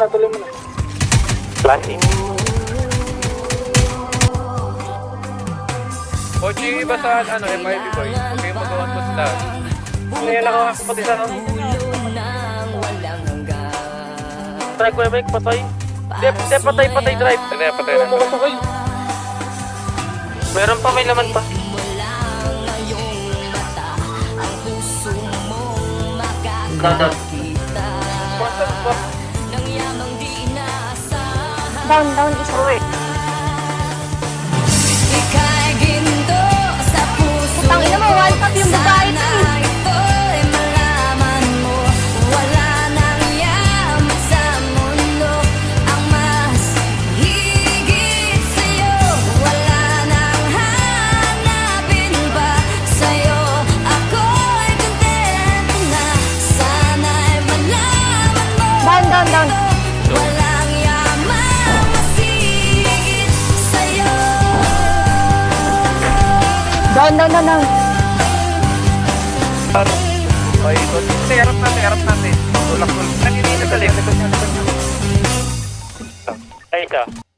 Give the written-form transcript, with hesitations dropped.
Tuloy mo na. Flashing. Coach, yung iba sa MIB boy, okay mo gawan mo sila. Ano yan nakakapati sa Try ko yung patay. Patay drive. Patay na. Meron pa, may laman pa. Down, isa. Ika'y ginto sa puso. Putang ina mo, one tap yung babae to eh. Ito'y malaman mo, wala nang yaman sa mundo ang mas higit sa'yo. Wala nang hanapin pa sa'yo. Ako'y kontento na, sana'y malaman mo. Down. Walang yaman mas higit sa'yo. Down. Okay, coach. Harap natin. Tulak. Naninito ka. Ay, isa.